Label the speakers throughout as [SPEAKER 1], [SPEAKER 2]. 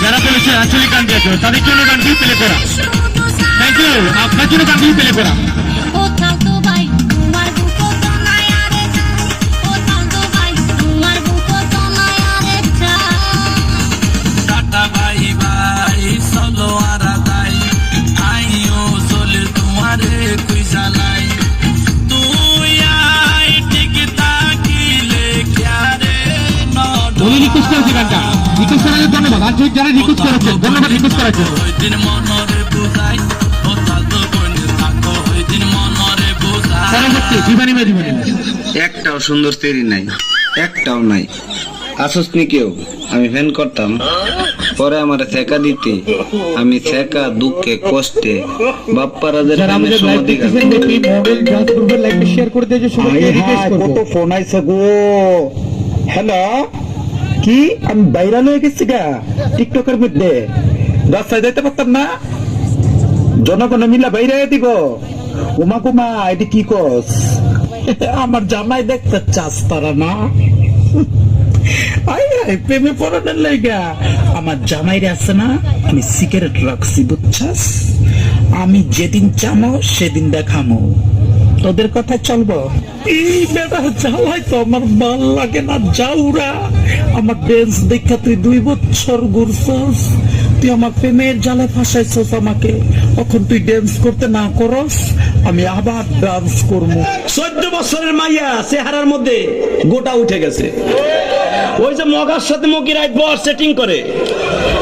[SPEAKER 1] যারা বলেছে আঞ্চলিক গান দিয়েছে তাদের জন্য গানটি প্লে করা। থ্যাংক ইউ, আপনার জন্য গানটি প্লে করা। রিকোয়েস্ট করেছে গানটা, রিকোয়েস্ট করার জন্য ধন্যবাদ। আঞ্চলিক যারা রিকোয়েস্ট করেছেন ধন্যবাদ রিকোয়েস্ট করার জন্য। পরবর্তী জীবনী জীবনী
[SPEAKER 2] একটাও সুন্দর তেরি নাই, একটাও নাই। আসসনি কেউ, আমি ফ্যান করতাম, পরে আমার ছেকা দিতে, আমি ছেকা দুঃখে কষ্টে বাপ্পারাদের
[SPEAKER 3] কত ফোন আইছে গো। হ্যালো, কি আমি ভাইরাল হয়ে গেছি গা টিকটকের মধ্যে, রাস্তায় যাইতে পারতাম না, জনগণ মিলা বাইরে দিব। উমা কুমা এটি কি কস? আমার জামাই দেখতে চাস তারা না? প্রেমে পড়ানোর লাইগা আমার জামাইরে আছে না, আমি সিগারেট রাখছি বুঝছাস। আমি যেদিন চামো সেদিন দেখামো, তোদের কথা চলবো। এই বেটা জ্বালাই তো আমার ভাল লাগে না। যাওরা আমার ড্যান্স দেখা তুই 2 বছর ঘুরছস, তুই আমার প্রেমের জালে ফাঁসাইছস আমাকে। এখন তুই ড্যান্স করতে না করস, আমি আবার ডান্স করবো।
[SPEAKER 4] 14 বছরের মাইয়া চেহারার মধ্যে গোটা উঠে গেছে। ওই যে মগার সাথে মকি রাইট বস সেটিং করে,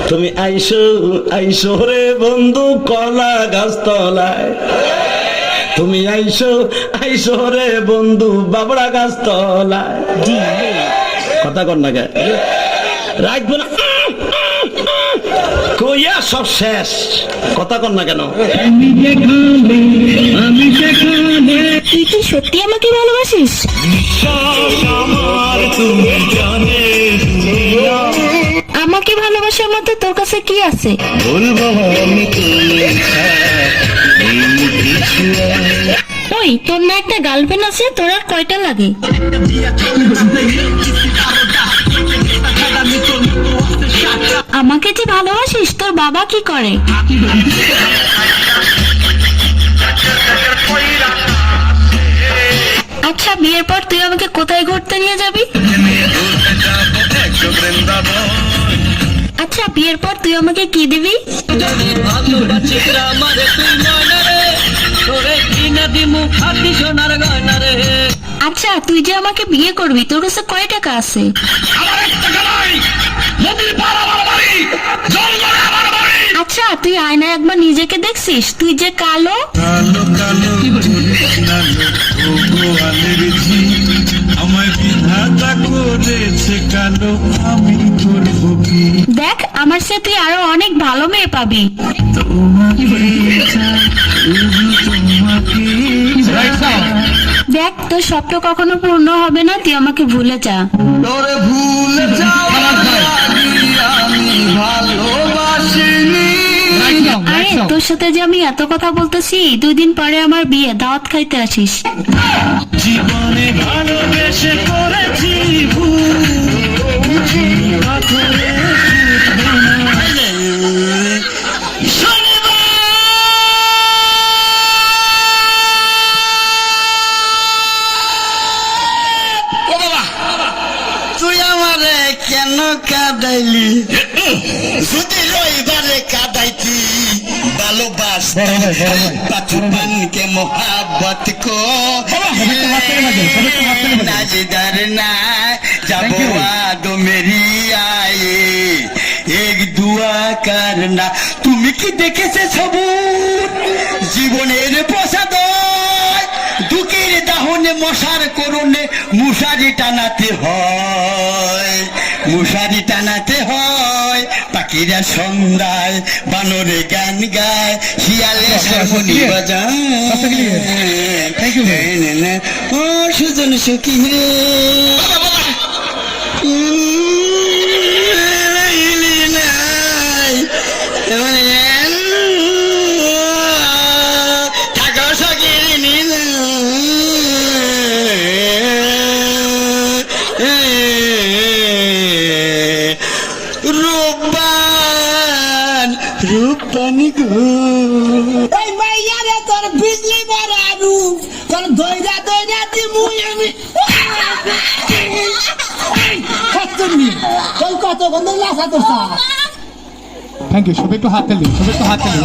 [SPEAKER 4] তুমি আইসো আইসো রে বন্ধু কলা গাছ তলায়, তুমি আইসো আইসো রে বন্ধু বাবড়া গাছ তলায়। কথা কর না কে রাখবো না কইয়া সব শেষ। কথা কর না কেন?
[SPEAKER 5] তুই কি সত্যি আমাকে ভালোবাসিস? আমাকে ভালোবাসার মধ্যে তোর কাছে কি আছে? ওই তোর না একটা গার্লফ্রেন্ড আছে, তোর আর কয়টা লাগে? আমাকে যে ভালোবাসিস, তোর বাবা কি করে? আচ্ছা, বিয়ের পর তুই আমাকে কোথায় ঘুরতে নিয়ে যাবি? আচ্ছা, বিয়ের পর তুই আমাকে কি দিবি? আচ্ছা, তুই যে আমাকে বিয়ে করবি, তোর কাছে কয় টাকা আছে? আচ্ছা, তুই আয়নায় একবার নিজেকে দেখছিস? তুই যে কালো। দেখ, আমার সাথে তুই আরো অনেক ভালো মেয়ে পাবি। দেখ, তোর স্বপ্ন কখনো পূর্ণ হবে না, তুই আমাকে ভুলে যা। আরে, তোর সাথে যে আমি এত কথা বলতেছি, 2 দিন পরে আমার বিয়ে, দাওয়াত খাইতে আসিস।
[SPEAKER 4] জীবনে ভালোবেসে করেছি
[SPEAKER 6] তুই আমারে কেন কাঁদাইলি? যদি রইবারে কাঁদাইতি ভালোবাসকে মোহাব্বত কো নাজদার না যাবো আদো মেরি আয়ে এক দুয়া করনা। তুমি কি দেখেছে সবুর জীবনের প্রসাদ? দুঃখের দাহনে মশার করুণে মশারি টানাতে হয়, মশারি টানাতে হয়। পাখিরা সন্ধ্যায় বানরে গান গায়, শিয়ালে হারমোনি বাজায়। ও সুজন সুখী রে রোববার রূপ পানি গো এই মাইয়া রে তোর বিজলি মারা রূপ তোর দইরা দইরা দিমুই আমি খাচ্ছি কত গন্ধ লাফা তোর
[SPEAKER 1] থ্যাংক ইউ সবাই একটু হাত তালি, সবাই একটু হাত তালি।